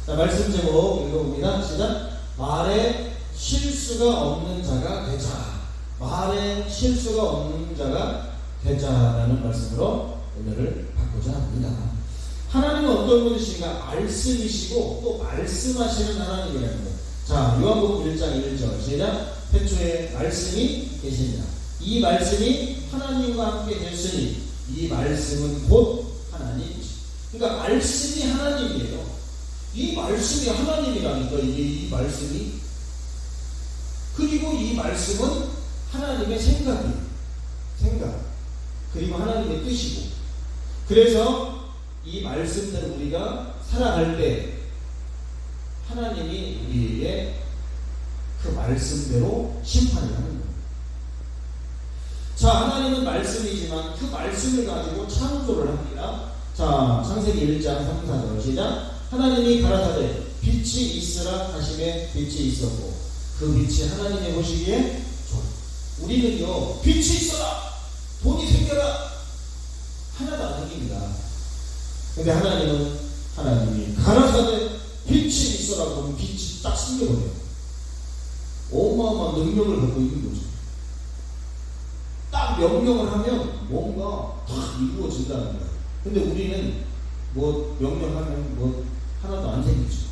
자, 말씀 제목 읽어봅니다. 시작. 말에 실수가 없는 자가 되자. 말에 실수가 없는 자가 되자라는 말씀으로 오늘을 받고자 합니다. 하나님은 어떤 분이신가? 말씀이시고 또 말씀하시는 하나님이라는 것. 자, 요한복음 1장 1절 시작. 태초에 말씀이 계시니라. 이 말씀이 하나님과 함께 됐으니 이 말씀은 곧 하나님이시. 그러니까 말씀이 하나님이에요. 이 말씀이 하나님이라니까 이 말씀이. 그리고 이 말씀은 하나님의 생각 그리고 하나님의 뜻이고. 그래서 이 말씀대로 우리가 살아갈 때 하나님이 우리에게 그 말씀대로 심판을 하는 거예요. 자, 하나님은 말씀이지만 그 말씀을 가지고 창조를 합니다. 자, 창세기 1장 3, 4절 시작. 하나님이 가라사대 빛이 있으라 하심에 빛이 있었고 그 빛이 하나님의 보시기에 좋아. 우리는요, 빛이 있어라, 돈이 생겨라 하나도 안 생깁니다. 근데 하나님이 가라사대 빛이 있어라 그러면 빛이 딱 생겨버려요. 어마어마한 능력을 갖고 있는 거죠. 딱 명령을 하면 뭔가 딱 이루어진다는 거예요. 근데 우리는 뭐 명령하면 뭐 하나도 안 생기죠.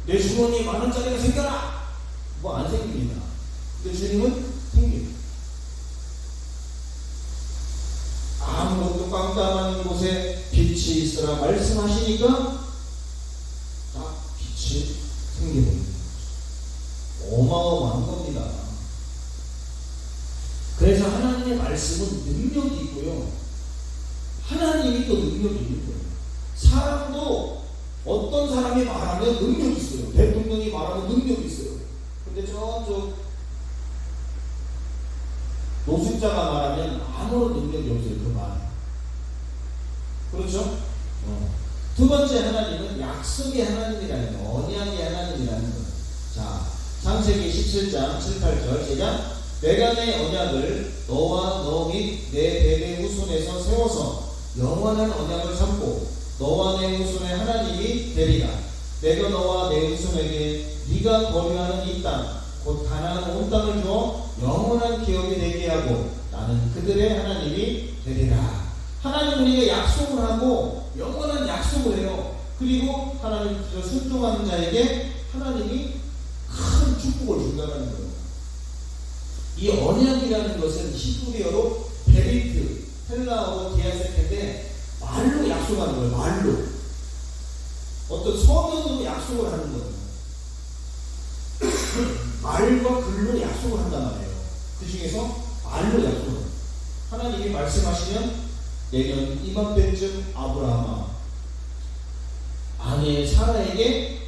내 주머니에 10,000원짜리가 생겨라! 뭐 안 생깁니다. 근데 주님은 생깁니다. 아무것도 깜깜한 곳에 빛이 있으라 말씀하시니까 딱 빛이 생겨버립니다. 어마어마한 겁니다. 그래서 하나님의 말씀은 능력이 있고요, 하나님이 또 능력이 있는 거예요. 사람도 어떤 사람이 말하면 능력이 있어요. 대통령이 말하면 능력이 있어요. 근데 저쪽 노숙자가 말하면 아무런 능력이 없어요. 그 말. 그렇죠? 두 번째, 하나님은 약속의 하나님이라는 거, 언약의 하나님이라는 거. 자, 창세기 17장 7, 8절 시작. 내가 내 언약을 너와 너 및 내 대대 후손에서 세워서 영원한 언약을 삼고 너와 내 후손의 하나님이 되리라. 내가 너와 내 후손에게 네가 거류하는 이 땅 곧 가나안 온 땅을 주어 영원한 기업이 되게 하고 나는 그들의 하나님이 되리라. 하나님 우리가 약속을 하고 영원한 약속을 해요. 그리고 하나님 순종하는 자에게 하나님이 큰 축복을 준다는 거예요. 이 언약이라는 것은 히브리어로 베리트, 헬라어로 디아세케인데 말로 약속하는 거예요. 말로. 어떤 서면으로 약속을 하는 거예요. 말과 글로 약속을 한단 말이에요. 그 중에서 말로 약속을 해요. 하나님이 말씀하시면 내년 이맘때쯤 아브라함아, 아내 사라에게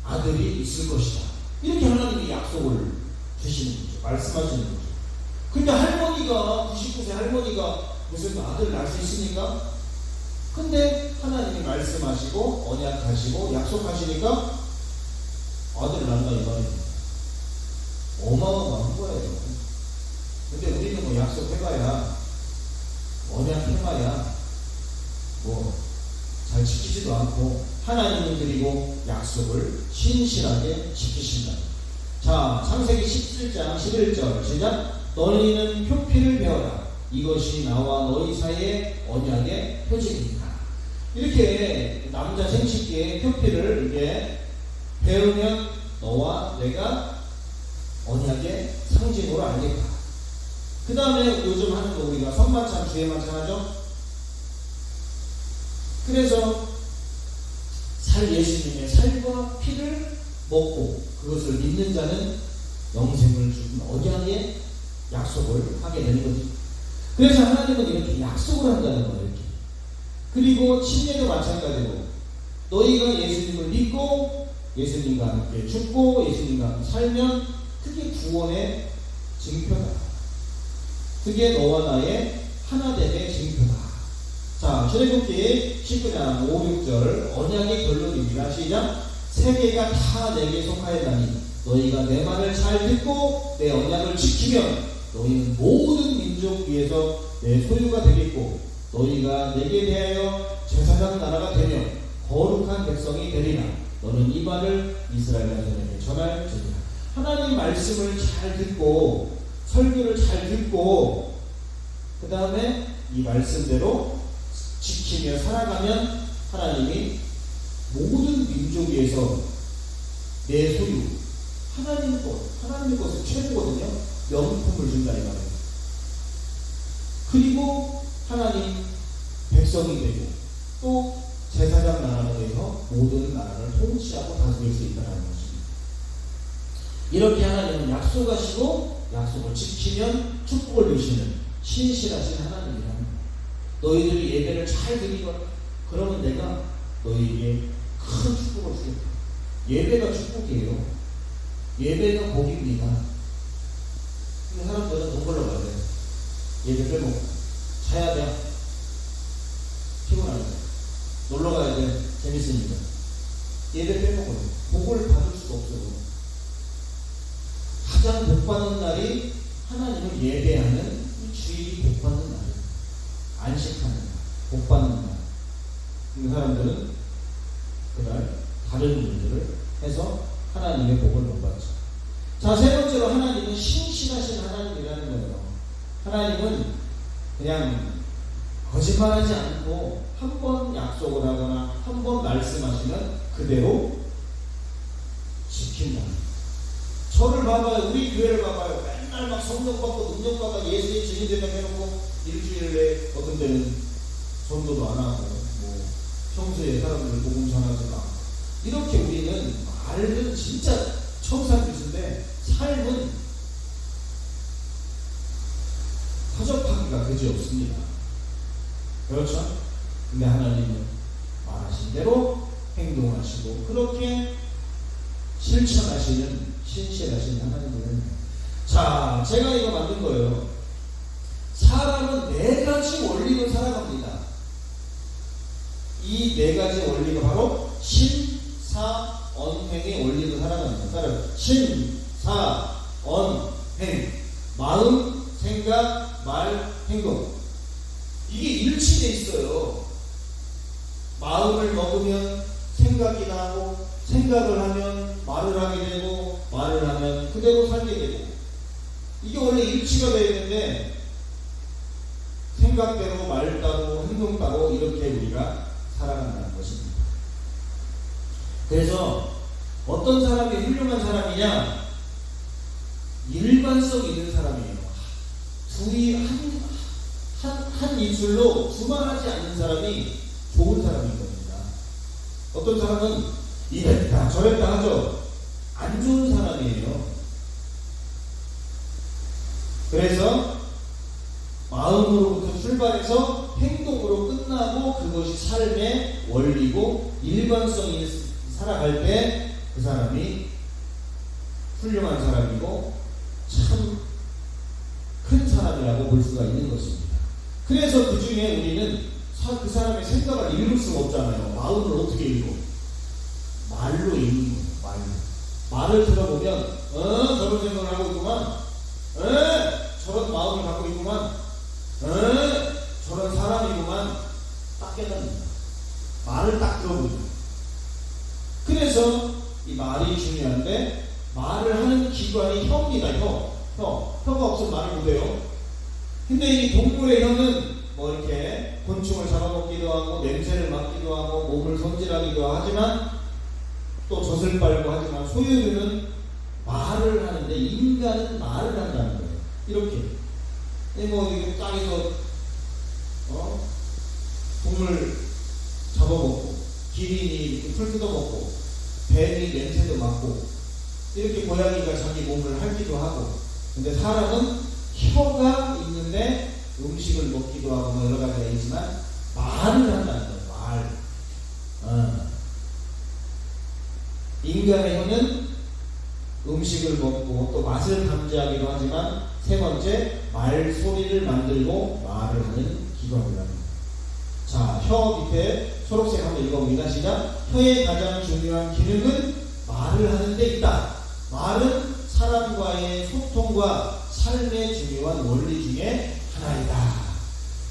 아들이 있을 것이다. 이렇게 하나님이 약속을 주시는 거죠. 말씀하시는 거죠. 근데 할머니가 99세 할머니가 무슨 아들 낳을 수 있습니까? 근데 하나님이 말씀하시고 언약하시고 약속하시니까 아들 낳는다 이 말입니다. 어마어마한 거예요. 근데 우리는 뭐 약속해봐야 언약해봐야 뭐 잘 지키지도 않고, 하나님은 그리고 약속을 신실하게 지키신다. 자, 창세기 17장 11절 시작. 너희는 표피를 배워라. 이것이 나와 너희 사이의 언약의 표징이다. 이렇게 남자 생식기의 표피를 이렇게 배우면 너와 내가 언약의 상징으로 알겠다. 그 다음에 요즘 하는 거 우리가 선마찬, 주의마찬 하죠. 그래서 예수님의 살과 피를 먹고 그것을 믿는 자는 영생을 주는 언약의 약속을 하게 되는 거죠. 그래서 하나님은 이렇게 약속을 한다는 거예요. 이렇게. 그리고 침례도 마찬가지로 너희가 예수님을 믿고 예수님과 함께 죽고 예수님과 함께 살면 그게 구원의 증표다. 그게 너와 나의 하나됨의 증표다. 자, 출애굽기 19장 5, 6절 언약의 결론입니다. 시작. 세계가 다 내게 속하였나니 너희가 내 말을 잘 듣고 내 언약을 지키면 너희는 모든 민족 위에서 내 소유가 되겠고 너희가 내게 대하여 제사장 나라가 되며 거룩한 백성이 되리라. 너는 이 말을 이스라엘 자손에게 전할지니라. 하나님 말씀을 잘 듣고 설교를 잘 듣고 그 다음에 이 말씀대로 지키며 살아가면 하나님이 모든 민족 위에서 내 소유 하나님의 것은 최고거든요. 명품을 준다 이 말이에요. 그리고 하나님 백성이 되고 또 제사장 나라가 돼서 모든 나라를 통치하고 다스릴 수 있다는 것입니다. 이렇게 하나님은 약속하시고 약속을 지키면 축복을 주시는 신실하신 하나님이라는 거예요. 너희들이 예배를 잘 드리거나 그러면 내가 너희에게 큰 축복을 주겠다. 예배가 축복이에요. 예배가 복입니다. 근데 사람들은 돈 벌러 가야 돼. 예배 빼먹고 자야 돼. 피곤하니까 놀러 가야 돼. 재밌으니까 예배 빼먹어요. 복을 받을 수가 없어요. 가장 복받는 날이 하나님을 예배하는 이 주일이 복받는 날이에요. 안식하는 날, 복받는 날. 그 사람들은 그날 다른 일들을 해서 하나님의 복을 못 받죠. 자, 세 번째로 하나님은 신실하신 하나님이라는 거예요. 하나님은 그냥 거짓말하지 않고 한 번 약속을 하거나 한 번 말씀하시면 그대로 지킨다. 저를 봐봐요. 우리 교회를 봐봐요. 맨날 막 성령 받고 능력 받아 예수의 증인되면 해놓고 일주일에 어떤 때는 전도도 안 하고 뭐 평소에 사람들 복음 전하지도 않고 이렇게 우리는 말은 진짜 청산 교수인데 삶은 허접하기가 그지없습니다. 그렇죠? 근데 하나님은 말하신 대로 행동하시고 그렇게 실천하시는 신실하신 하나님은 자, 제가 이거 만든 거예요. 사람은 네 가지 원리로 살아갑니다. 이 네 가지 원리가 바로 신사언행의 원리로 살아갑니다. 따라서 신사언행 마음, 생각, 말, 행동 이게 일치돼 있어요. 마음을 먹으면 생각이 나고 생각을 하면 말을 하게 되고 말을 하면 그대로 살게 되고 이게 원래 일치가 되어 있는데 생각대로 말 따로 행동 따로 이렇게 우리가 살아간다는 것입니다. 그래서 어떤 사람이 훌륭한 사람이냐? 일관성 있는 사람이에요. 한 입술로 두말하지 않는 사람이 좋은 사람인 겁니다. 어떤 사람은 이랬다 저랬다 하죠. 안 좋은 사람이에요. 그래서 마음으로부터 출발해서 행동으로 끝나고 그것이 삶의 원리고 일관성이 살아갈 때 그 사람이 훌륭한 사람이고 참 큰 사람이라고 볼 수가 있는 것입니다. 그래서 그 중에 우리는 그 사람의 생각을 읽을 수가 없잖아요. 마음을 어떻게 읽어? 말로 읽는 거예요. 말을 들어보면 저런 생각을 하고 있구만. 저런 마음을 갖고 있구만. 저런 사람이구만. 딱 깨닫는다. 말을 딱 들어보죠. 그래서 이 말이 중요한데 말을 하는 기관이 혀입니다. 혀가 없으면 말을 못해요. 근데 이 동물의 혀는 뭐 이렇게 곤충을 잡아먹기도 하고 냄새를 맡기도 하고 몸을 손질하기도 하지만 또 젖을 빨고 하지만 소유류는 말을 하는데 인간은 말을 한다는 거예요. 이렇게 뭐 이게 땅에서 동물 잡아먹고 기린이 풀 뜯어먹고 뱀이 냄새도 맡고 이렇게 고양이가 자기 몸을 핥기도 하고 근데 사람은 혀가 있는데 음식을 먹기도 하고 뭐 여러 가지가 있지만 말을 한다는 거예요. 말. 인간의 혀는 음식을 먹고 또 맛을 감지하기도 하지만 세 번째 말소리를 만들고 말을 하는 기관이라는 거예요. 자, 혀 밑에 초록색 한번 읽어봅니다. 시작. 혀의 가장 중요한 기능은 말을 하는 데 있다. 말은 사람과의 소통과 삶의 중요한 원리 중에 하나이다.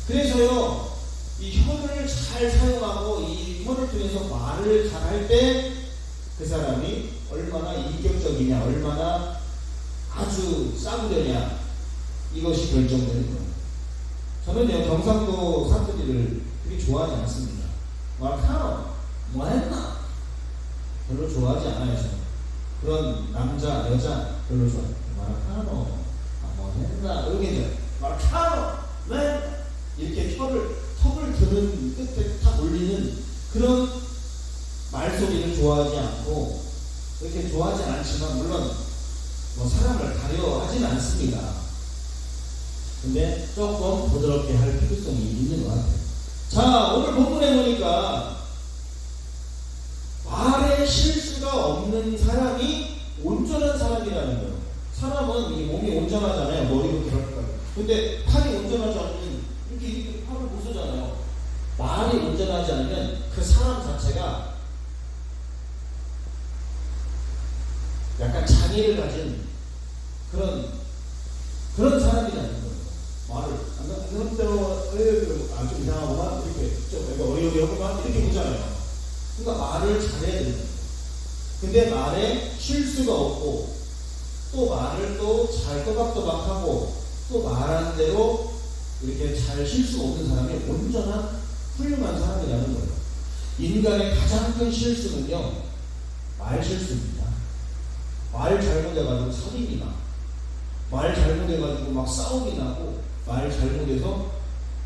그래서요, 이 혀를 잘 사용하고 이 혀를 통해서 말을 잘 할 때 그 사람이 얼마나 인격적이냐, 얼마나 아주 싸구려냐, 이것이 결정되는 거예요. 저는요, 경상도 사투리를 그렇게 좋아하지 않습니다. 말카노, 뭐했나? 별로 좋아하지 않아요, 저는. 그런 남자, 여자 별로 좋아해요. 말카노, 뭐했나? 이렇게 이제 말카노, 왜? 이렇게 턱을 드는 끝에 탁 올리는 그런 말소리를 좋아하지 않고, 그렇게 좋아하진 않지만, 물론 뭐 사람을 가려 하진 않습니다. 근데 조금 부드럽게 할 필요성이 있는 것 같아요. 자, 오늘 본문에 보니까 말에 실수가 없는 사람이 온전한 사람이라는 거예요. 사람은 이 몸이 온전하잖아요. 머리부터 발끝까지. 근데 팔이 온전하지 않으면 이렇게 팔을 못 쓰잖아요. 말이 온전하지 않으면 그 사람 자체가 약간 장애를 가진 그런 사람이라는 거예요. 말을 안 때문에 좀 이상하구만, 이렇게 좀 어이없구만, 이렇게 보잖아요. 그러니까 말을 잘해야 됩니다. 근데 말에 실수가 없고, 또 말을 또 잘 또박또박하고, 또 말한 대로 이렇게 잘 실수 없는 사람이 온전한 훌륭한 사람이라는 거예요. 인간의 가장 큰 실수는요, 말 실수입니다. 말 잘못해가지고 살인이 나, 말 잘못해가지고 막 싸움이 나고, 말 잘못해서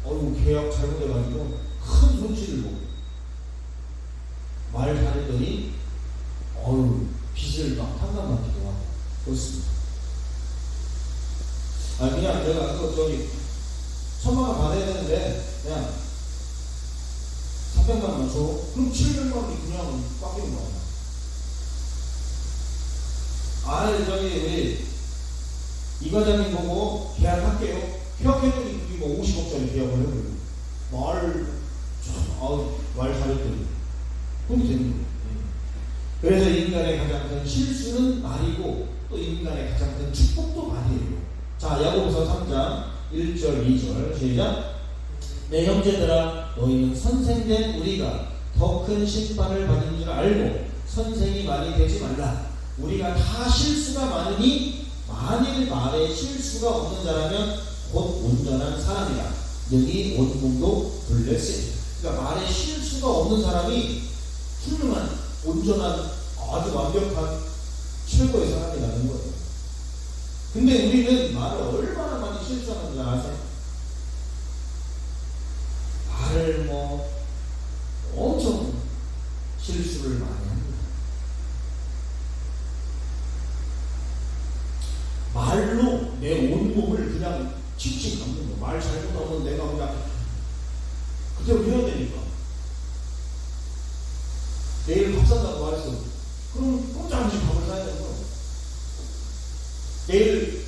계약 잘못해가지고 큰 손실을 보고, 말 잘했더니 빚을 막 탕감받기도 하고 그렇습니다. 그냥 내가 저기 1,000만 원 받아야 되는데 그냥 300만 원 줘. 그럼 700만 원이 그냥 깎이는 거야. 저기 우리 이 과장님 보고 계약할게요. 계약했더니 뭐 50억짜리 계약을 해버리고 말 잘했더니 그렇게 되는 거예요. 그래서 인간의 가장 큰 실수는 말이고, 또 인간의 가장 큰 축복도 말이에요. 자, 야고보서 3장 1절 2절 시작. 내 형제들아, 너희는 선생된 우리가 더 큰 심판을 받은 줄 알고 선생이 많이 되지 말라. 우리가 다 실수가 많으니 만일 말에 실수가 없는 자라면 곧 온전한 사람이라. 능히 온몸도 불렸으니. 그러니까 말에 실수가 없는 사람이 훌륭한, 온전한, 아주 완벽한 최고의 사람이라는 거예요. 근데 우리는 말을 얼마나 많이 실수하는 줄 아세요? 말을 엄청 실수를 많이 합니다. 말로 내 온몸을 그냥 칙칙 감는 거. 말 잘못하면 내가 그냥 그대로 해야 되니까. 내일 밥 산다고 말했어. 그럼 꼼짝없이 밥을 사야 되는 거야. 내일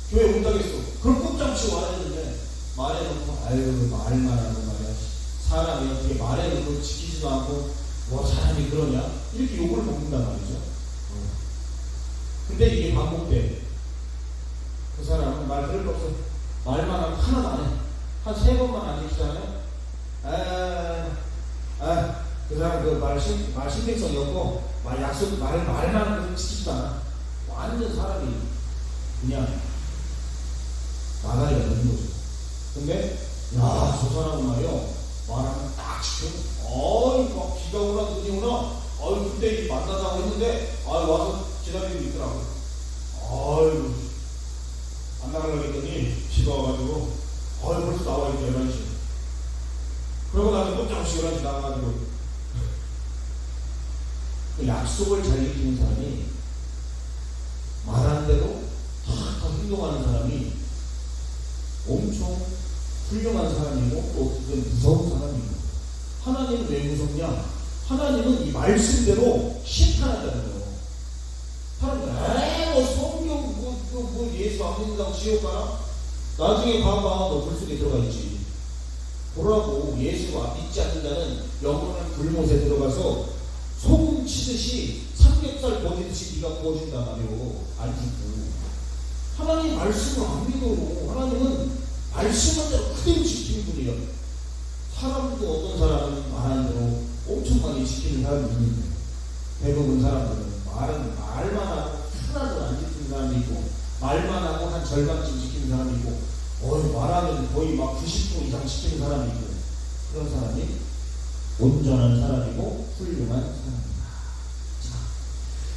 교회 온다고 했어. 그럼 꼼짝없이 와야 되는데, 말해놓고 말만 하는 말이야. 사람이 어떻게 말해놓고 지키지도 않고 사람이 그러냐, 이렇게 욕을 먹는단 말이죠. 근데 이게 반복돼. 그 사람은 말 들을 거 없어. 말만 하면 하나도 안 해. 한 3번만 안 지키잖아요. 그 사람 말 신빙성이 없고, 말만 하는 거 지키지도 않아. 완전 사람이 그냥 나가리가 되는 거죠. 근데 저 사람은 말이요, 말하면 딱 지켜. 막 비가 오나 눈이 오나, 그때 만나자고 했는데 와서 기다리고 있더라고. 안 나가려고 했더니 비가 와가지고 벌써 나와있죠. 11시. 그러고 나서 꼼짝없이 11시 나가가지고. 그 약속을 잘 지키는 사람이, 말하는 대로 다 행동하는 사람이 엄청 훌륭한 사람이고, 또 무서운 사람이고. 하나님은 왜 무섭냐? 하나님은 이 말씀대로 심판한다는 거예요. 사람들 성경 예수 안 믿는다고 지옥 가나? 나중에 봐봐, 너 불속에 들어가 있지. 보라고. 예수가 믿지 않는 자는 영원한 불못에 들어가서 소금 치듯이 삼겹살 구워지듯이 네가 구워진단 말이오. 안 죽고. 하나님 말씀을 안 믿어. 하나님은 말씀한 대로 그대로 지키는 분이에요. 사람도 어떤 사람은 말하는 대로 엄청 많이 지키는 사람이 있는데 대부분 사람들은 말만 하고 하나도 안 지키는 사람이 있고 말만 하고 한 절반쯤 지키는 사람이 있고 말하면 거의 막 90% 이상 지키는 사람이 있고 그런 사람이 온전한 사람이고 훌륭한 사람이다. 자,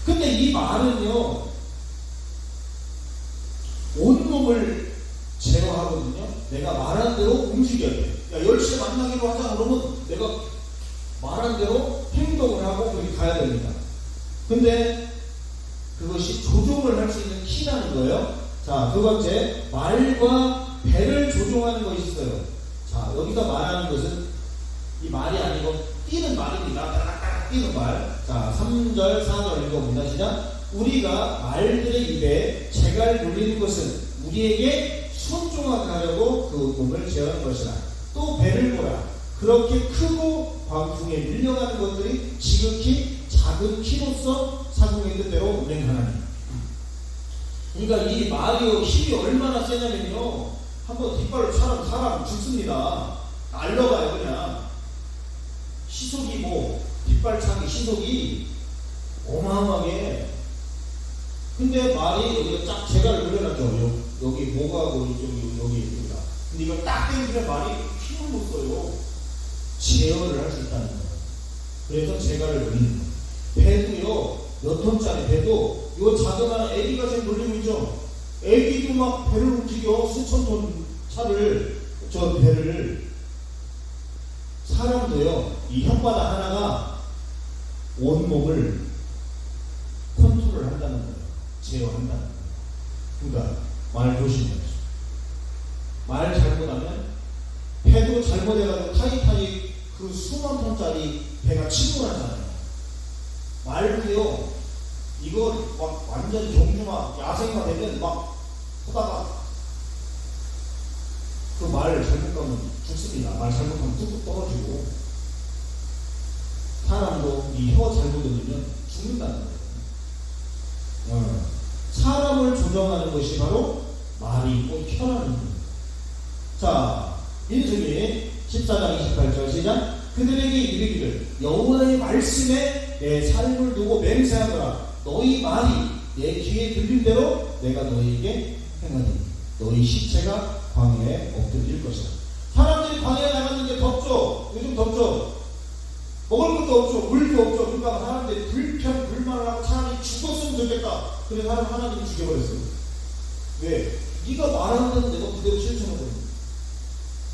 근데 이 말은요 온몸을 제어하거든요. 내가 말한 대로 움직여야 돼. 야 10시에 만나기로 하자 그러면 내가 말한 대로 행동을 하고 그렇게 가야 됩니다. 근데 그것이 조종을 할 수 있는 키라는 거예요. 자, 두 번째, 말과 배를 조종하는 것이 있어요. 자, 여기서 말하는 것은 이 말이 아니고 뛰는 말입니다. 따닥따닥 뛰는 말. 자, 3절, 4절 읽어봅니다. 시작. 우리가 말들의 입에 재갈을 돌리는 것은 우리에게 순종하게 하려고 그 몸을 제어하는 것이라. 또 배를 보라. 그렇게 크고 광풍에 밀려가는 것들이 지극히 작은 키로서 사공의 뜻대로 운행하나니. 그러니까 이 말이 힘이 얼마나 세냐면요. 한번 뒷발로 사람 죽습니다. 날려가요 그냥. 시속이 뒷발차기 시속이 어마어마하게. 근데 말이 여기가 쫙 재갈을 올려놨죠. 여기 목하고 여기입니다. 근데 이걸 딱 당기면 말이 힘을 못 써요. 제어를 할 수 있다는 거예요. 그래서 재갈을 올리는 거예요. 배도요, 몇 톤짜리 배도 요 자그마한 애기가 지금 돌리고 있죠. 애기도 막 배를 움직여. 수천 톤 차를, 저 배를. 사람도요, 이 혓바닥 하나가 온몸을 컨트롤 한다는 거예요. 제어한다는 거예요. 그러니까 말 조심해야죠. 말 잘못하면 배도 잘못해가지고 타이타닉 그 수만 톤짜리 배가 침몰하잖아요. 말도요, 이거 막 완전 종주마 야생마 되면 막 하다가 그 말 잘못 가면 죽습니다. 말 잘못하면 뚝뚝 떨어지고. 사람도 이 혀 잘못 들리면 죽는다는 거예요. 사람을 조정하는 것이 바로 말이 있고 혀라는 거예요. 자, 민수기 14장 28절 시작. 그들에게 이르기를 여호와의 말씀에 내 삶을 두고 맹세하노라. 너희 말이 내 귀에 들린 대로 내가 너희에게 행하니 너희 시체가 광야에 엎드릴 것이다. 사람들이 광야에 나갔는데 덥죠. 요즘 덥죠. 먹을 것도 없죠. 물도 없죠. 그러니까 사람들이 불평불만을 하고 차라리 죽었으면 좋겠다. 그래서 하나님이 죽여버렸어요. 왜? 네가 말하는 대로 내가 그대로 실천하거든요.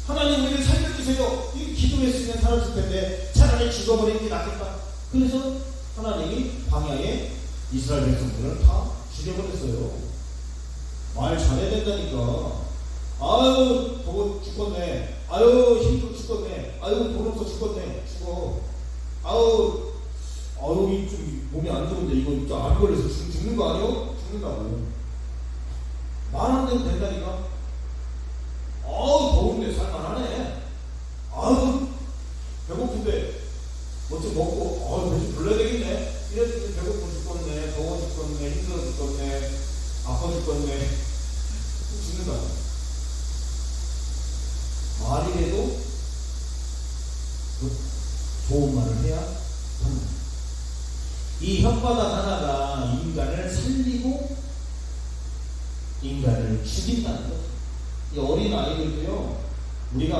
하나님 우리를 살려주세요. 이 기도했으면 살았을 텐데 차라리 죽어버리는 게 낫겠다. 그래서 하나님이 광야에 이스라엘 백성들을 다 죽여버렸어요. 말 잘해야 된다니까. 아유 더워 죽겠네. 아유 힘들어 죽겠네. 아유 돈 없어 죽겠네. 죽어. 아유 좀 몸이 안 좋은데 이거 진짜 안 걸려서 죽는 거 아니요? 죽는다고. 말하는 대로 된다니까. 더운데 살만하네. 배고픈데 뭐 좀 먹고 배 좀 불러야 되겠네. 이랬더니 배고파 죽겠네. 더워 죽겠네. 힘들어 죽겠네. 아파 죽겠네. 죽는다. 말이라도 좋은 말을 해야 합니다. 이 혓바닥 하나가 인간을 살리고 인간을 죽인다는 거죠. 이 어린 아이들도요, 우리가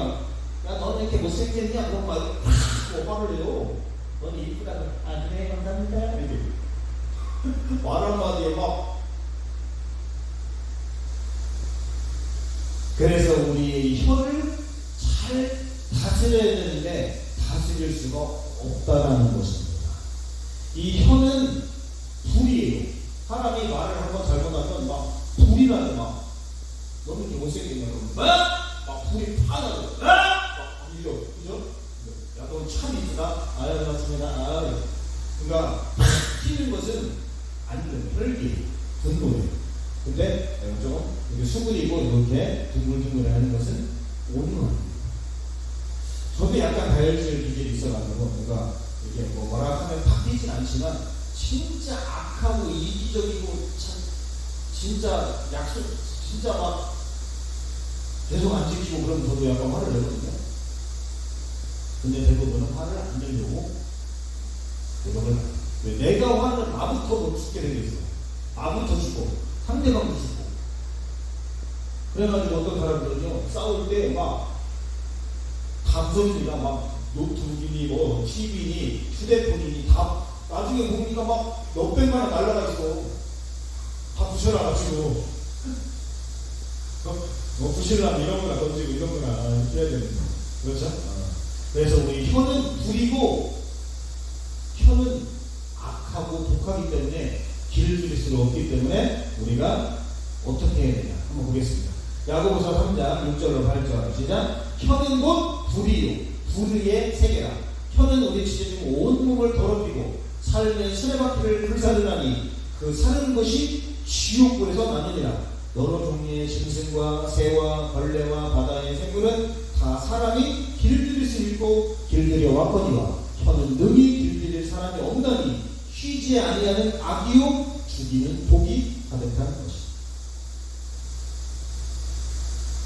야 너는 이렇게 못생겼냐? 그런 말 화를 내요. 너는 이쁘다. 그래 감사합니다. 이렇게 말 한마디에 막. 그래서 우리의 혀를 잘 다스려야 되는데 다스릴 수가 없다라는 것입니다. 이 혀는 불이에요. 사람이 말을 한번 잘못하면 막 불이 나요. 막 너는 이렇게 못생겼냐? 막 불이 파나요. 막 이죠, 그죠? 야, 너 참 이쁘다. 아유, 맞습니다. 그러니까 튀는 것은 안 돼요. 혈기, 분노예요. 근데 조금 이렇게 수그리고 이렇게 둥글둥글 하는 것은 온유합니다. 저도 약간 다혈질 기질이 있어가지고 그러니까 이게 뭐라 하면 바뀌진 않지만 진짜 악하고 이기적이고 참 진짜 약속 진짜 막 계속 안 지키고 그러면 저도 약간 화를 내거든요. 근데 대부분은 화를 안 내려고 노력을 해요. 왜? 내가 화를 나부터 못 죽게 되겠어. 나부터 죽고 상대방도 죽고. 그래가지고 어떤 사람들은요 싸울 때 막 감성이나 막 노트북이니 뭐 TV니 휴대폰이니 다 나중에 보니까 막 몇백만 원 날라가 있어. 다 부셔놔가지고 부실라면 이런 거나 던지고 이런 거나 이렇게 해야 되는 거. 그렇죠? 그래서 우리 혀는 불이고 혀는 악하고 독하기 때문에 길을 줄일 수가 없기 때문에 우리가 어떻게 해야 되냐 한번 보겠습니다. 야고보서 3장 6절로 8절 시작. 혀는 곧 불이요 불의의 세계라. 혀는 우리 지금 온몸을 더럽히고 삶의 수레바퀴를 불사르나니 그 사는 것이 지옥불에서 나느니라. 여러 종류의 짐승과 새와 벌레와 바다의 생물은 다 사람이 길들일 수 있고 길들여 왔거니와 혀는 능히 길들일 사람이 없나니 쉬지 아니하는 악이요 죽이는 독이 가득한 것이다.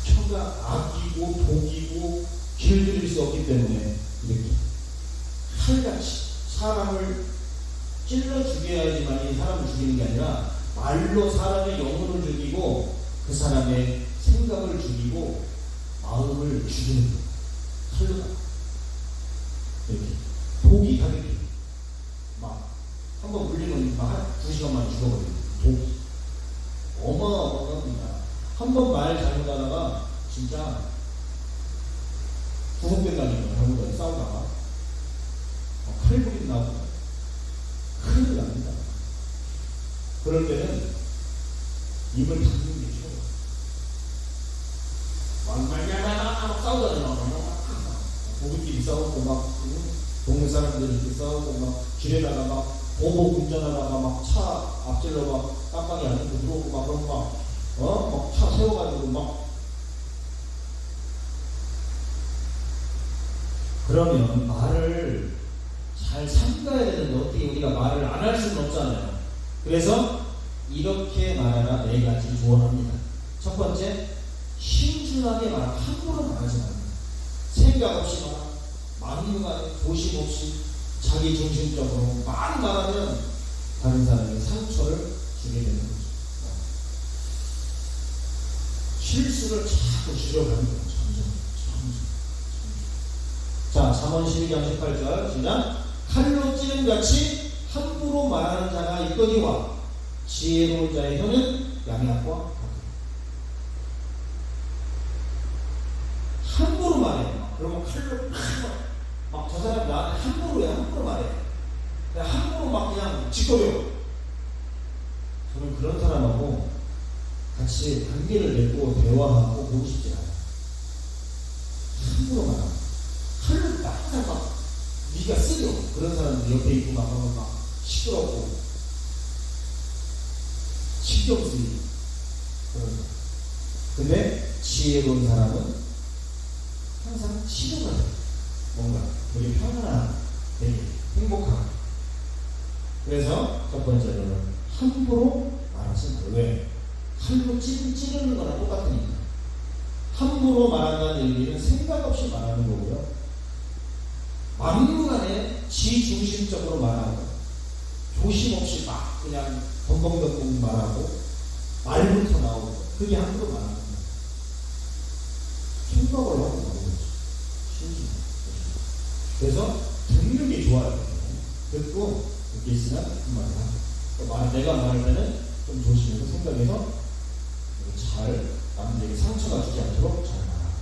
혀가 악이고 독이고 길들일 수 없기 때문에 이렇게 칼같이 사람을 찔러 죽여야지만 이 사람을 죽이는 게 아니라 말로 사람의 영혼을 죽이고 그 사람의 생각을 죽이고 마음을 죽이는 거예요. 칼로 이렇게 독이 가득해. 막 한번 물리면 막 2시간 만에 죽어버려요. 독이 어마어마합니다. 한번 말 잘못하다가 진짜 구속된다니까. 잘못하다 싸우다가 칼부림 나고 큰일 납니다. 그럴 때는 입을 닫는 게 좋아요. 막 싸우잖아요. 고객끼리 싸우고 막 동네 사람들이 이렇게 싸우고 막 길에다가 막 보복 운전하다가 막 차 앞질러 막 깜빡이 안 하고 들어오고 막 그런 막 차 세워가지고 막 그러면 말을 잘 삼가야 되는데 어떻게 우리가 말을 안 할 수는 없잖아요. 그래서 이렇게 말하라 4가지 조언합니다. 첫 번째, 신중하게 말하라. 함부로 말하지 말아요. 생각 없이 말하라. 막무가내 조심 없이 자기 중심적으로 많이 말하면 다른 사람에게 상처를 주게 되는 거죠. 실수를 자꾸 줄여가는 거예요. 자, 잠언 12장 18절 시작. 칼로 찌름같이 함부로 말하는 자가 있거니와 지혜로운 자의 혀는 양약과 같으라. 함부로 말해. 그러면 칼로 막 저 사람 나한테 함부로 말해. 그냥 함부로 막 그냥 짓거려. 저는 그런 사람하고 같이 관계를 맺고 대화하고 보고 싶지 않아요. 함부로 말하고 칼로 항상 막 네가 쓰려. 그런 사람들 옆에 있고 막 하면 막 시끄럽고 신경 쓰이고 그런 거. 근데 지혜로운 사람은 항상 치료가 돼. 뭔가 우리 편안한 되게 행복한. 그래서 첫 번째로는 함부로 말하지 말고. 왜? 칼로 찌르는 거랑 똑같으니까. 함부로 말한다는 의미는 생각 없이 말하는 거고요. 막무가내 지중심적으로 말하고 조심 없이 막 그냥 덤벙덤벙 말하고 말부터 나오고 그게 함부로 말하는 거예요. 생각을 하고 말하는 거죠. 그래서 듣는 게 좋아요. 듣고 이렇게 있으면 말을 내가 말할 때는 좀 조심해서 생각해서 잘 남들에게 상처가 주지 않도록 잘 말하고.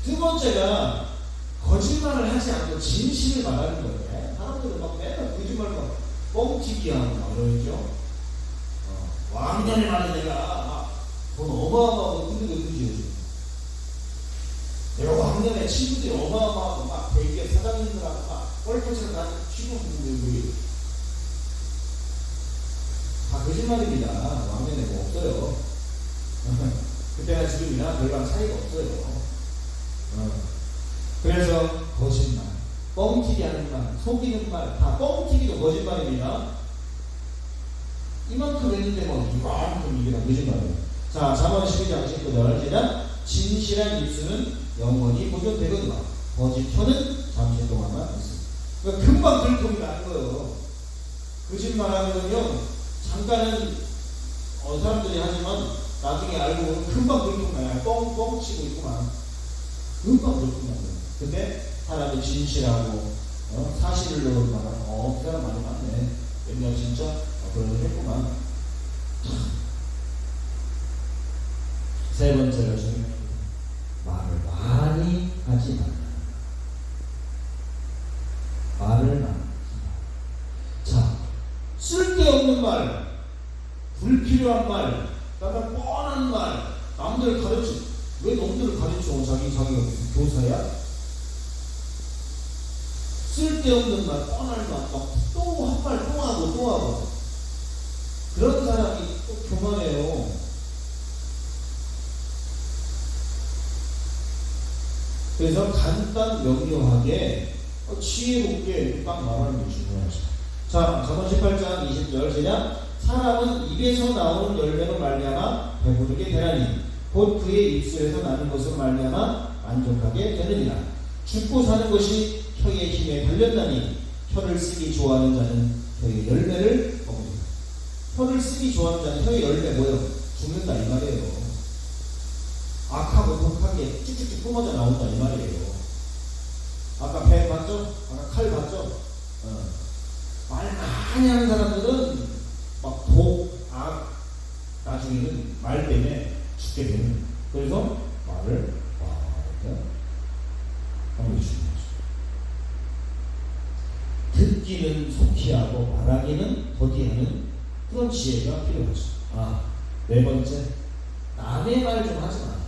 두 번째가 거짓말을 하지 않고 진실을 말하는 거예요. 사람들은 막 맨날 거짓말을 막 뻥튀기 하고 막 그러죠. 왕년에 말해 내가 막 돈 어마어마하고 흔들지. 내가 왕년에 친구들이 어마어마하고 막 대기업 사장님들하고 막 골프처럼 가서 치고 있는데 다 거짓말입니다. 왕년에 뭐 없어요. 그때나 지금이나 별반 차이가 없어요. 그래서 거짓말, 뻥튀기 하는 말, 속이는 말, 다 뻥튀기도 거짓말입니다. 이만큼 했는데 뭐 이만큼 이게 다 거짓말이에요. 자, 잠언 12장 19절 시작. 진실한 입술은 영원히 보존되거니와 거짓 혀는 잠시 동안만 있습니다. 그러니까 금방 들통이 나는 거예요. 거짓말하면요 잠깐은 사람들이 하지만 나중에 알고 보면 금방 들통 나요. 뻥뻥 치고 있구만. 금방 들통 나요. 근데 사람이 진실하고 사실을 말하면 그 사람 말이 맞네. 옛날 진짜 그런 일 했구만. 세 번째가 중요합니다. 말을 많이 하지 말라. 말을 많이 하지 말라. 자, 쓸데없는 말, 불필요한 말, 그다음에 뻔한 말, 남들 가르쳐. 왜 남들을 가르쳐? 자기가 무슨 교사야? 쓸데없는 말, 뻔한 말, 또 한 말 또 하고 또 하고. 그런 사람이 또 교만해요. 그래서 간단 명료하게 지혜롭게 딱 말하는 게 중요하죠. 자, 잠언 18장 20절 시작. 사람은 입에서 나오는 열매로 말미암아 배부르게 되나니 곧 그의 입술에서 나는 것으로 말미암아 만족하게 되느니라. 죽고 사는 것이 혀의 힘에 달렸나니 혀를 쓰기 좋아하는 자는 혀의 열매를 먹으리라. 혀를 쓰기 좋아하는 자는 혀의 열매 뭐예요? 죽는다 이 말이에요. 악하고 독하게 쭉쭉쭉 뿜어져 나온다 이 말이에요. 아까 배 봤죠? 아까 칼 봤죠? 말 많이 하는 사람들은 막 독, 악, 나중에는 말 때문에 죽게 되는. 그래서 말을 하는 게 중요하죠. 듣기는 속히 하고 말하기는 더디하는 그런 지혜가 필요하죠. 네 번째, 남의 말 좀 하지 마.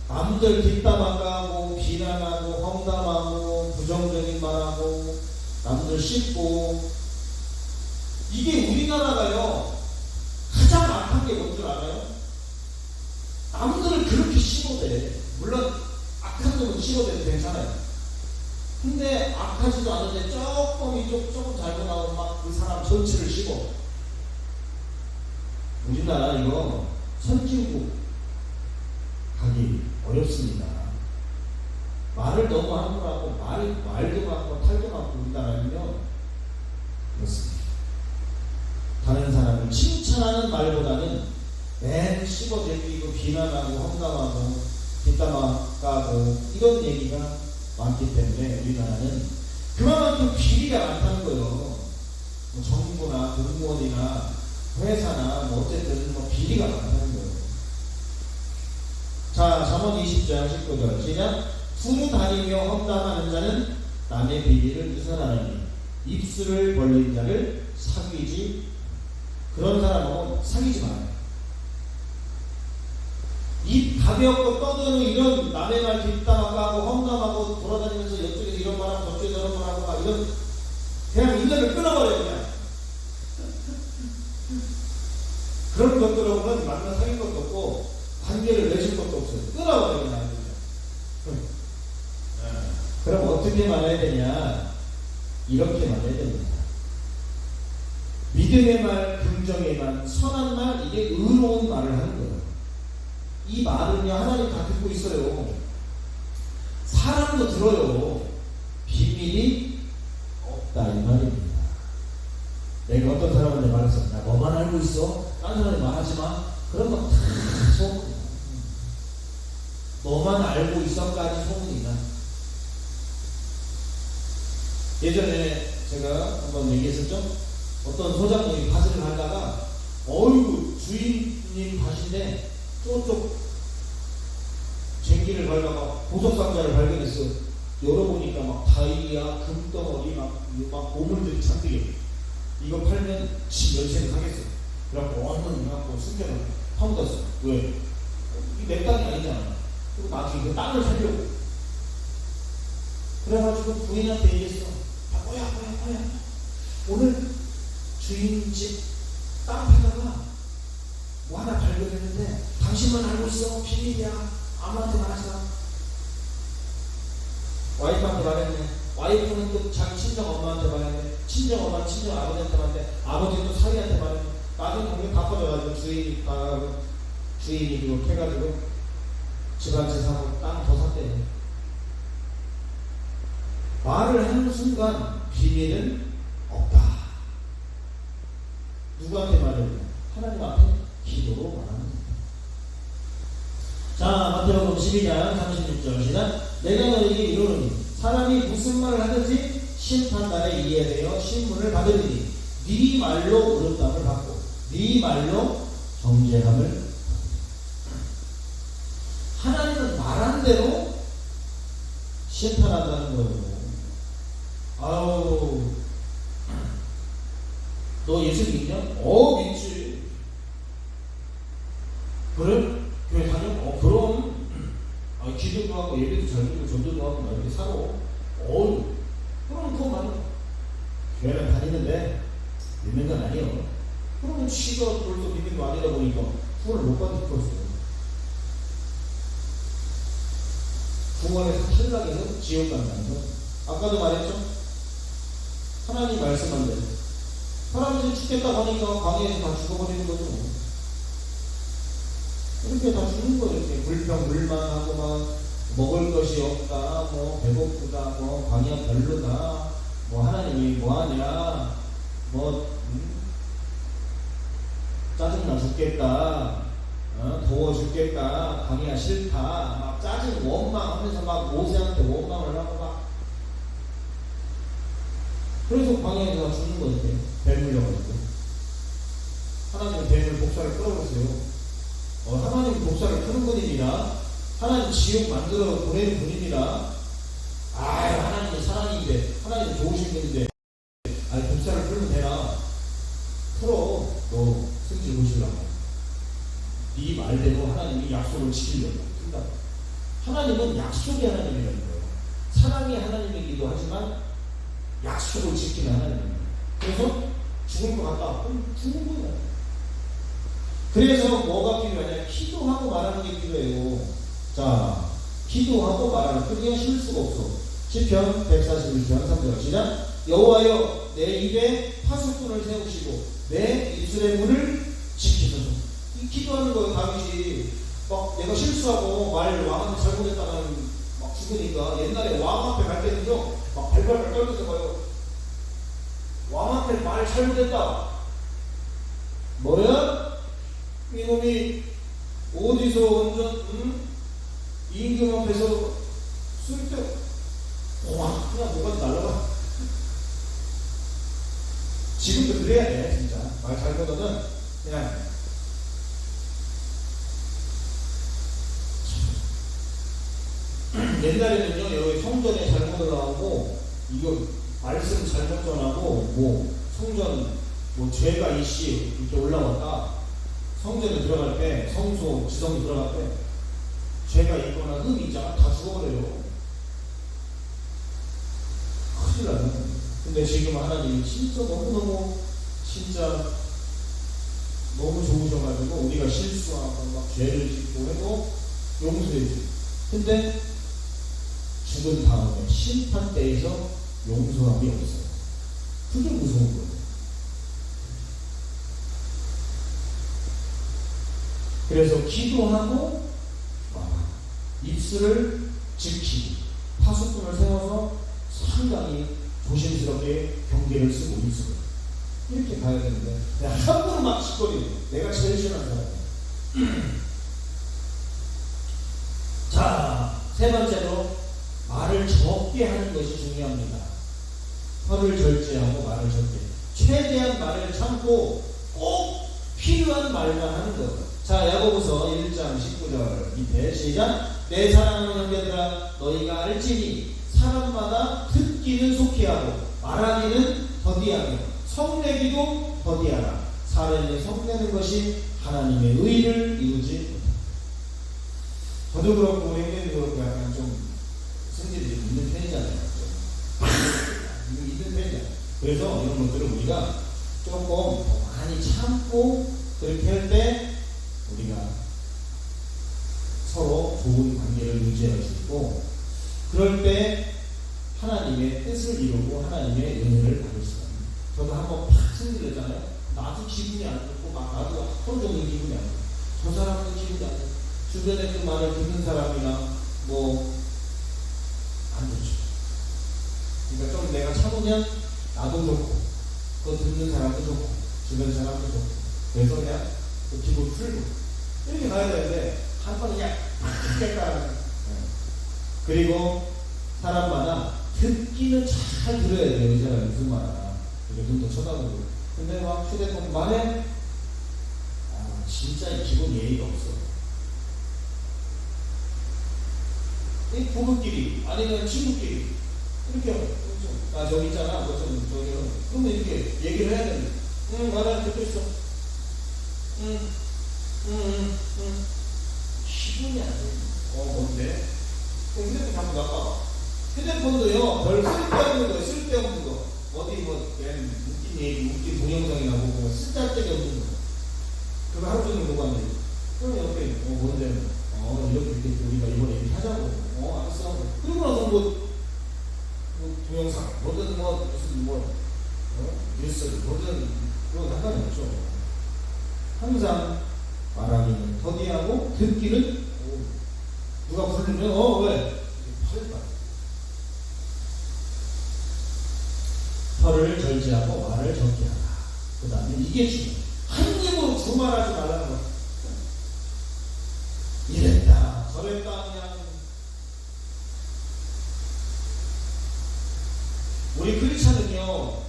남들 뒷담화하고 비난하고 험담하고 부정적인 말하고 남들 씹고. 이게 우리나라가요 가장 악한 게 뭔 줄 알아요? 남들을 그렇게 씹어대. 물론 악한 놈은 씹어대도 괜찮아요. 근데 악하지도 않은데 조금 잘못 나오면 막 그 사람 전체를 씹어. 우리나라 이거 선진국 가기 어렵습니다. 말을 너무 함부로하고 말도 많고 탈도 많고 우리나라는요 그렇습니다. 다른 사람을 칭찬하는 말보다는 맨 씹어대기고 비난하고 험담하고 뒷담화 까고 이런 얘기가 많기 때문에 우리나라는 그만큼 비리가 많다는 거예요. 뭐 정부나 공무원이나 회사나 어쨌든 비리가 많다는 거예요. 자, 잠언 20장 19절 시작. 두루 다니며 험담하는 자는 남의 비리를 누설하느니 입술을 벌린 자를 사귀지. 그런 사람하고 사귀지 마요. 입 가볍고 떠드는 이런 남의 말 뒷담화하고 험담하고 돌아다니면서 이쪽에서 이런 말하고 저쪽에서 저런 말하고 막 이런 그냥 인연을 끊어버려요. 그냥 그런 것들하고는 만나 사귄 것도 없고 관계를 맺을 것도 없어요. 끊어버려요. 그냥. 그럼 어떻게 말해야 되냐? 이렇게 말해야 됩니다. 믿음의 말, 긍정의 말, 선한 말, 이게 의로운 말을 하는 거예요. 이 말은요 하나님 다 듣고 있어요. 사람도 들어요. 비밀이 없다 이 말입니다. 내가 어떤 사람한테 말해서 나 너만 알고 있어? 다른 사람한테 말하지 마. 그런 거 다 소문이야. 너만 알고 있어까지 소문이나. 예전에 제가 한번 얘기했었죠. 어떤 소장님이 밭을 갈다가 어이구 주인님 밭인데 저쪽 쟁기를 갈다가 보석상자를 발견했어. 열어보니까 막 다이아, 금덩어리, 막 보물들이 잔뜩이. 이거 팔면 집 연세는 사겠어. 그래갖고 완전 해갖고 숨겨놓고 파묻었어. 왜? 이게 내 땅이 아니잖아. 그리고 나중에 그 땅을 살려고. 그래가지고 부인한테 얘기했어. 뭐야. 오늘 주인 집 땅 팔다가 뭐 하나 발견했는데 당신만 알고 있어. 비밀이야. 아무한테 말하지 마. 와이프한테 말했네. 와이프는 또 자기 친정 엄마한테 말했네. 친정 엄마, 친정 아버지한테 말했네. 아버지는 또 사위한테 말했네. 나중에 공격 바꿔줘가지고 주인이 그거 해가지고 집 한 채 사고 땅 더 샀대. 말을 하는 순간 비밀은 없다. 누구한테 말해요? 하나님 앞에 기도로 말하는 겁니다. 자, 마태복음 12장 36절 시작. 내가 너에게 이르노니 사람이 무슨 말을 하든지 심판날에 이해되어 신문을 받으리니 네 말로 의롭다함을 받고 네 말로 정죄함을 받으리니. 하나님은 말한 대로 심판한다는 거예요. 아우, 너 예수 믿냐? 믿지. 그래? 교회 다녀? 그럼. 기도도 하고 예배도 잘 드리고 전도도 하고 막 이렇게 살아. 그럼 그거 맞아. 교회는 다니는데 믿는 건 아니에요. 그러면 지가 벌써 믿는 거 아니다 보니까 구원을 못 받을 거였어요. 구원에서 탈락해서 지옥 간다는 거. 아까도 말했죠? 하나님 말씀한대. 사람들이 죽겠다고 하니까 광야에서 다 죽어버리는 거죠. 이렇게 다 죽는 거예요. 이렇게 불평불만하고 막 먹을 것이 없다, 뭐 배고프다, 뭐 광야 별로다, 뭐 하나님이 뭐하냐, 짜증나 죽겠다, 더워 죽겠다, 광야 싫다, 막 짜증 원망하면서 막 모세한테 원망을 하고 막. 그래서 광야에서 죽는 거예요. 뱀 물려가지고. 하나님은 뱀을 복사를 끌어보세요. 하나님 복사를 푸는 분입니다. 하나님 지옥 만들어 보내는 분입니다. 하나님은 사랑인데, 하나님은 좋으신 분인데, 복사를 풀면 되나? 풀어. 너 승질 보시려고. 네 말대로 하나님이 약속을 지키려고. 푼다고. 하나님은 약속의 하나님이라는 거예요. 사랑의 하나님이기도 하지만 약속을 지키는 하나님입니다. 그래서 죽을 것 같다. 그럼 죽는 거예요. 그래서 뭐가 필요하냐? 기도하고 말하는 게 필요해요. 자, 기도하고 말하는 게 그냥 쉴 수가 없어. 시편 141편 3절 시작. 여호와여 내 입에 파수꾼을 세우시고 내 입술의 문을 지키소서. 이 기도하는 거예요. 다윗이 막 내가 실수하고 말 왕한테 잘못했다가는 막 죽으니까 옛날에 왕 앞에 갈 때는요 막 발발발 떨면서 봐요. 왕한테 말 잘못했다. 뭐야? 이놈이 어디서 완전 임금 앞에서 쓸데 그냥 뭐가 날라가. 지금도 그래야 돼. 진짜 말 잘못하면 그냥 옛날에는요 여기 성전에 잘못 올라오고 이거 말씀 잘못 전하고 뭐 성전 뭐 죄가 이씨 이렇게 올라왔다. 성전에 들어갈 때, 성소, 지성 들어갈 때, 죄가 있거나 흠이 있잖아. 다 죽어버려요. 큰일 나요. 근데 지금 하나님이 진짜 너무너무, 진짜 너무 좋으셔가지고, 우리가 실수하고 막 죄를 짓고 해도 용서해주고. 근데 죽은 다음에 심판대에서 용서함이 없어요. 그게 무서운 거예요. 그래서 기도하고 입술을 지키고 파수꾼을 세워서 상당히 조심스럽게 경계를 쓰고 입술을 이렇게 가야 되는데 함부로 막 짓거리고 내가 제일 싫어하는 사람이에요. 자, 세 번째로 말을 적게 하는 것이 중요합니다. 혀를 절제하고 말을 적게. 최대한 말을 참고 꼭 필요한 말만 하는 것. 자, 야고보서 1장 19절 밑에 시작. 내 사랑하는 형제들아 너희가 알지니 사람마다 듣기는 속히 하고 말하기는 더디하며 성내기도 더디하라. 사람이 성내는 것이 하나님의 의를 이루지 못한다. 저도 그렇고 우리 형제도 그렇고 약간 좀 성질이 좀 있는 편이잖아요. 있는 편이야. 그래서 이런 것들을 우리가 조금 더 많이 참고 그렇게 할 때 우리가 서로 좋은 관계를 유지할 수 있고 그럴 때 하나님의 뜻을 이루고 하나님의 은혜를 받을 수가 있습니다. 저도 한번 팍 승질냈잖아요. 나도 기분이 안 좋고 막 나도 하루 종일 기분이 안 좋고 저 사람도 기분이 안 좋고 주변에 그 말을 듣는 사람이나 뭐 안 좋죠. 그냥 나도 좋고, 그거 듣는 사람도 좋고, 주변 사람도 좋고, 그래서 그냥 그 기분 풀고 이렇게 가야 되는데 한 번에 그냥 팍 했다. 그리고 사람마다 듣기는 잘 들어야 돼요. 이 사람이 무슨 말 하나. 눈도 쳐다보고. 근데 막 휴대폰 말해? 아, 진짜 기본 예의가 없어. 이 부부끼리, 아니면 친구끼리. 이렇게, 아, 저기 있잖아. 뭐 좀, 저기. 그러면 이렇게 얘기를 해야 되는데. 말해, 듣고 있어. 기분이 안 돼. 뭔데? 휴대폰 한번 나가봐. 휴대폰도요, 별 쓸데없는 거예요. 쓸데없는 거. 어디 뭐, 그냥 웃긴 얘기, 웃긴 동영상이나 보고, 쓸데없는 거. 그거 하루 종일 보고 앉아. 그럼 옆에, 뭔데? 이렇게 우리가 이번에 얘기하자고. 알았어. 그러고 나서 동영상, 뭐든 무슨 뉴스, 뭐든, 그건 상관이 없죠. 항상 말하기는 더디하고, 듣기는, 누가 부르면, 왜? 혀를 절제하고 말을 적게 하라. 그 다음에 이게 중요해. 한 입으로 두말하지 말라는 거. 이랬다 저랬다 그냥. 우리 크리스찬은요,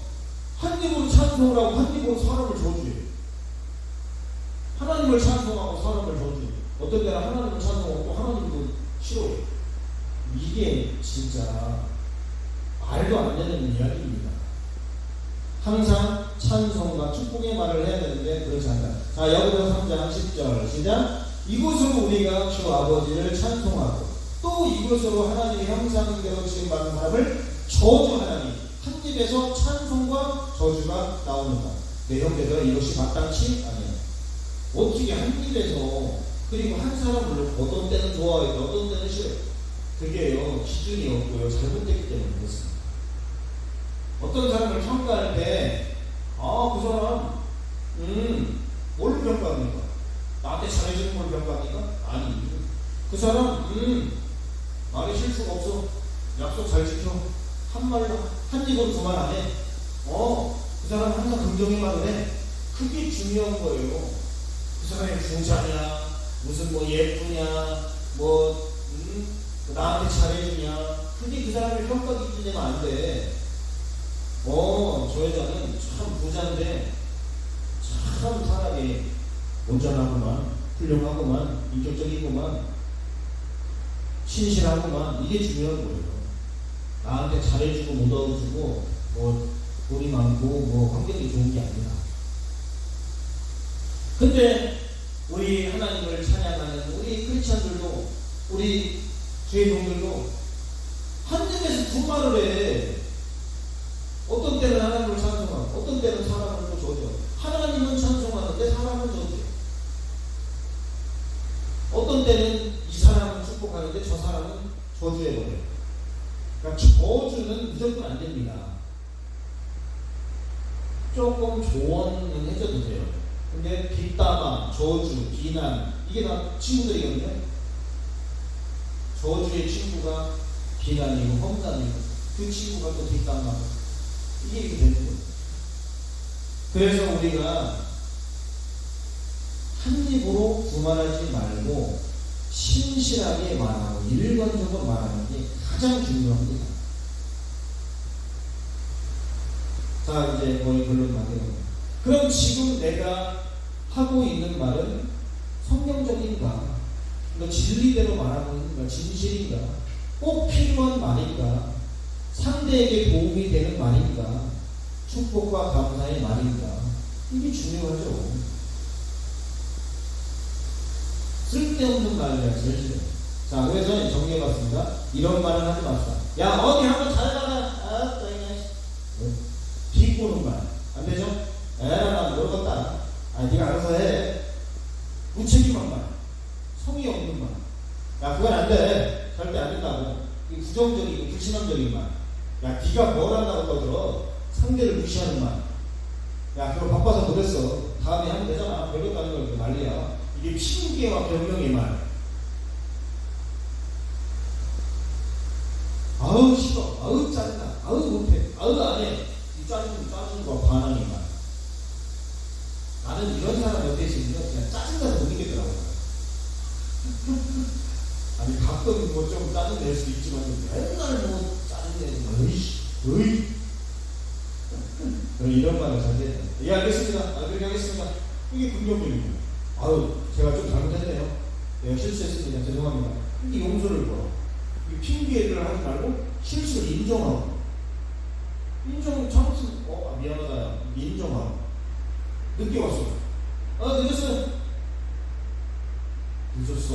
한 입으로 찬송을 하고 한 입으로 사람을 저주해요. 하나님을 찬송하고 사람을 저주해요. 어떤 때는 하나님을 찬송하고 또 하나님도 싫어해요. 이게 진짜 말도 안 되는 이야기입니다. 항상 찬송과 축복의 말을 해야 되는데 그렇지 않다. 자, 야고보서 3장 10절 시작. 이곳으로 우리가 주 아버지를 찬송하고 또 이곳으로 하나님의 형상대로 지음받은 사람을 저주하나니 한 입에서 찬송과 저주가 나오는가. 내 형제들아, 이것이 마땅치 아니야. 어떻게 한 입에서, 그리고 한 사람을 어떤 때는 좋아해요, 어떤 때는 싫어요. 그게요, 기준이 없고요, 잘못됐기 때문에 그렇습니다. 어떤 사람을 평가할 때, 그 사람, 뭘 평가합니까? 나한테 잘해주는 걸 평가합니까? 아니, 그 사람, 말에 실수가 없어. 약속 잘 지켜. 한 입으로 두 말 안 해. 그 사람 항상 긍정의 말을 해. 그게 중요한 거예요. 그 사람이 부자냐, 무슨 예쁘냐, 나한테 잘해주냐. 그게 그 사람의 평가 기준이 되면 안 돼. 저 여자는 참 부자인데 참 사람이 온전하구만, 훌륭하구만, 인격적이구만, 신실하구만. 이게 중요한 거예요. 나한테 잘해주고 못 얻어주고 돈이 많고 환경이 좋은 게 아니라. 근데 우리 하나님을 찬양하는 우리 크리스찬들도, 우리 주의 종들도 한 입에서 두 말을 해. 어떤 때는 하나님을 찬송하고 어떤 때는 사람을 또 저주하고. 하나님은 찬송하는데 사람은 저주해요. 어떤 때는 이 사람은 축복하는데 저 사람은 저주해버려요. 그러니까 저주는 무조건 안 됩니다. 조금 조언은 해줘도 돼요. 근데 빗담화, 저주, 비난, 이게 다 친구들이거든요. 저주의 친구가 비난이고 험담이고, 그 친구가 또 빗담화고, 이게 이렇게 되는 거예요. 그래서 우리가 한 입으로 두말하지 말고 신실하게 말하고 일관적으로 말하는 게 가장 중요합니다. 자, 이제 거의 결론 나게요. 그럼 지금 내가 하고 있는 말은 성경적인가? 진리대로 말하고 있는가? 진실인가? 꼭 필요한 말인가? 상대에게 도움이 되는 말인가? 축복과 감사의 말인가? 이게 중요하죠. 쓸데없는 말이야, 제일 싫어. 자, 그래서 정리해봤습니다. 이런 말은 하지 맙시다. 야, 어디 한번 잘 가라. 비꼬는 말. 안 되죠? 나 모르겠다. 네가 알아서 해. 무책임한 말. 성의 없는 말. 야, 그건 안 돼. 절대 안 된다고. 부정적이고 불신앙적인 말. 야, 네가 뭘 한다고 떠들어. 상대를 무시하는 말. 야, 그거 바빠서 그랬어. 다음에 하면 되잖아. 별것도 아닌 거 이렇게 난리야. 이게 핑계와 변명의 말. 아우 싫어. 아우 짜증나. 아우 못해. 아우 안 해. 막 반항이 많아. 나는 이런 사람 옆에 있으면 그냥 짜증나서 못 이기더라고요. 아니 가끔 뭐 좀 짜증낼 수도 있지만 맨날 뭐 짜증내는 으이 이런 말을 자제해야 돼. 예, 알겠습니다. 그렇게 하겠습니다. 이게 긍정적이고, 아유 제가 좀 잘못했네요. 내가 실수했습니다. 죄송합니다. 이게 용서를 구하고, 핑계를 하지 말고 실수를 인정하고, 잘못은 미안하다 인정하고. 늦게 왔어. 늦었어. 늦었어?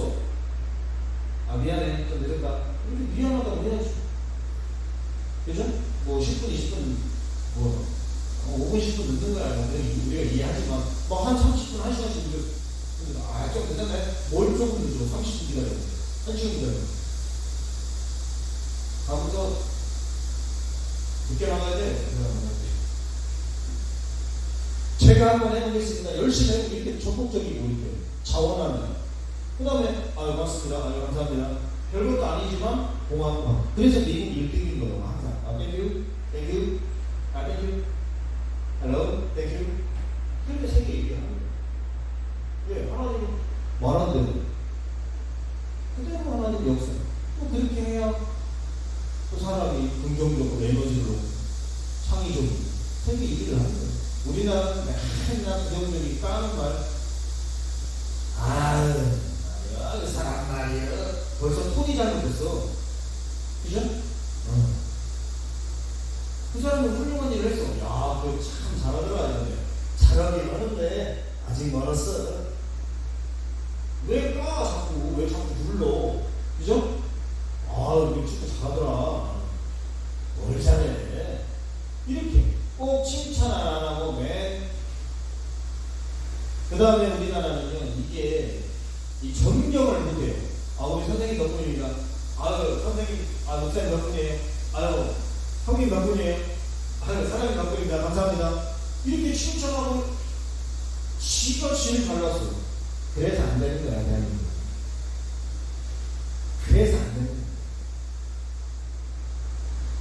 미안해. 좀 늦었다. 이렇게 미안하다고 해야지. 그죠? 뭐 10분, 20분, 뭐 5분, 10분 늦는 거야. 우리가 이해하지만 뭐 한 30분, 1시간씩 늦어. 좀 늦었네. 뭘 조금 늦어. 30분 기다려. 1시간 기다려. 다음부터 늦게 나가야 돼. 제가 한번 해보겠습니다. 열심히 해보고 이렇게 적극적이고 이렇게 자원하면. 그 다음에 고맙습니다. 감사합니다. 별것도 아니지만 고마워. 그래서 미국 1등인 거예요. 항상. Thank you, thank you, thank you, hello, thank you. 그렇게 세계 얘기하는 거예요. 왜? 하나님 말하는 대로 그대로 하나님 역사. 또 그렇게 해야 또 사람이 긍정적으로 에너지로 창의적으로 세계 얘기를 하는 거예요. 우리나라는 맨날 부정적인 까는 말. 그 사람 말이야. 벌써 톤이 잘못됐어. 그죠? 그 사람은 훌륭한 일을 했어. 야, 그거 참 잘하더라. 이런데. 잘하긴 하는데, 아직 멀었어. 왜 까? 왜 자꾸 불러? 그죠? 이거 진짜 잘하더라. 뭘 잘해? 이렇게. 꼭 칭찬 안 하고 그 다음에 우리나라는요, 이게 이 존경을 못해요. 우리 선생님 몇 분입니다. 선생님, 목사님 몇 분이에요. 형님 몇 분이에요. 사장님 몇 분입니다. 감사합니다. 이렇게 칭찬하고 지가 제일 잘났어. 그래서 안 되는 거야, 대한민국. 그래서 안 되는 거야.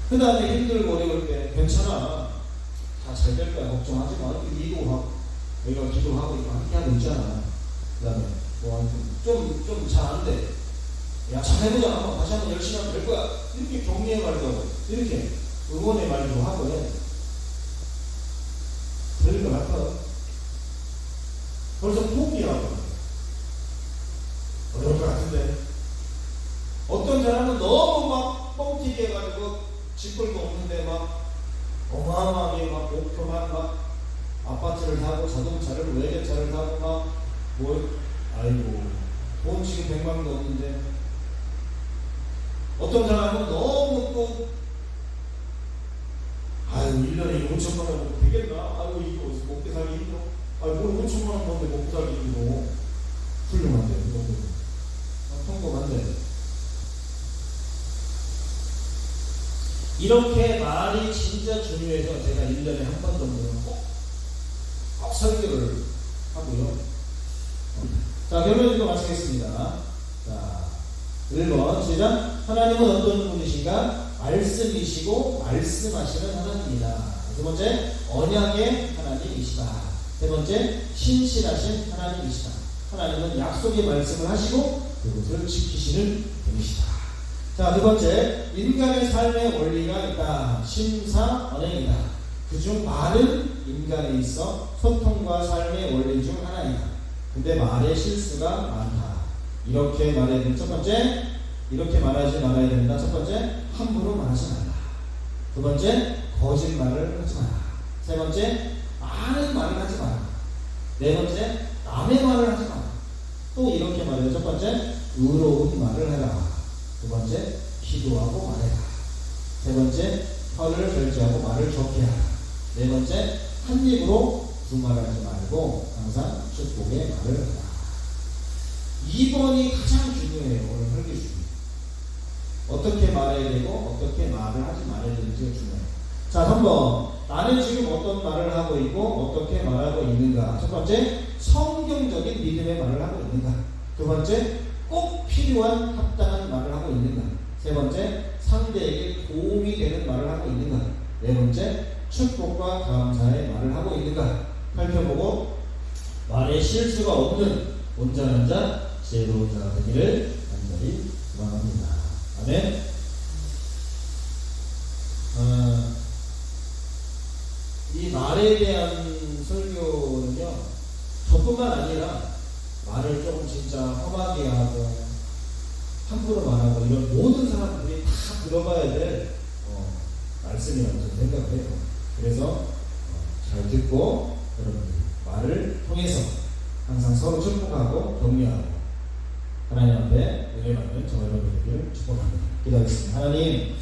그 다음에 힘들고 어려울 때 괜찮아. 다 잘 될 거야. 걱정하지 마. 이렇게 기도하고, 내가 기도하고 이거 함께 하고 있잖아. 그 다음에 좀 잘 안 돼. 야, 잘해보자. 다시 한번 열심히 하면 될 거야. 이렇게 격려의 말도 하고, 이렇게 응원의 말도 하고 해. 들릴 것 같아. 벌써 포기하고. 어려울 것 같은데. 어떤 사람은 너무 막 뻥튀기 해가지고 짓걸 거 없는데 막 어마어마하게 막 목표만 막 아파트를 사고 자동차를 외제차를 사고 막 돈 지금 100만원도 없는데. 어떤 사람은 너무 또 1년에 5천만원 되겠나? 이거 먹고 살기 힘들어. 뭘 5천만원 버는데 먹고 살기 힘들어. 훌륭한데, 그것도. 평범한데. 이렇게 말이 진짜 중요해서 제가 1년에 한 번 정도는 꼭 설교를 하고요. 자, 결론으로 마치겠습니다. 자, 1번 시작. 하나님은 어떤 분이신가? 말씀이시고 말씀하시는 하나님이다. 두 번째, 언약의 하나님이시다. 세 번째, 신실하신 하나님이시다. 하나님은 약속의 말씀을 하시고 그것을 지키시는 분이시다. 자, 두 번째, 인간의 삶의 원리가 있다. 심사, 언행이다. 그중 말은 인간에 있어 소통과 삶의 원리 중 하나이다. 근데 말에 실수가 많다. 이렇게 말해야 된다. 첫 번째, 이렇게 말하지 말아야 된다. 첫 번째, 함부로 말하지 말라. 두 번째, 거짓말을 하지 마라. 세 번째, 많은 말을 하지 마라. 네 번째, 남의 말을 하지 마라. 또 이렇게 말해요. 첫 번째, 의로운 말을 해라. 두 번째, 기도하고 말해라. 세 번째, 혀를 절제하고 말을 적게 하라. 네 번째, 한 입으로 두 말을 하지 말고 항상 축복의 말을 하라. 2번이 가장 중요해요. 오늘 설교 중에. 어떻게 말해야 되고 어떻게 말을 하지 말아야 되는지가 중요해요. 자, 3번. 나는 지금 어떤 말을 하고 있고 어떻게 말하고 있는가. 첫 번째, 성경적인 믿음의 말을 하고 있는가. 두 번째, 꼭 필요한 합당한 말을 하고 있는가. 세 번째, 상대에게 도움이 되는 말을 하고 있는가. 네 번째, 축복과 감사의 말을 하고 있는가 살펴보고 말에 실수가 없는 온전한 자, 지혜로운 자가 되기를 간절히 소망합니다. 아멘. 이 말에 대한 설교는요, 저뿐만 아니라 말을 조금 진짜 험하게 하고 함부로 말하고 이런 모든 사람들이 다 들어봐야 될 말씀이라고 저는 생각해요. 그래서 잘 듣고 여러분들 말을 통해서 항상 서로 축복하고 격려하고 하나님 앞에 은혜 받는 저와 여러분들을 축복합니다. 기도하겠습니다. 하나님,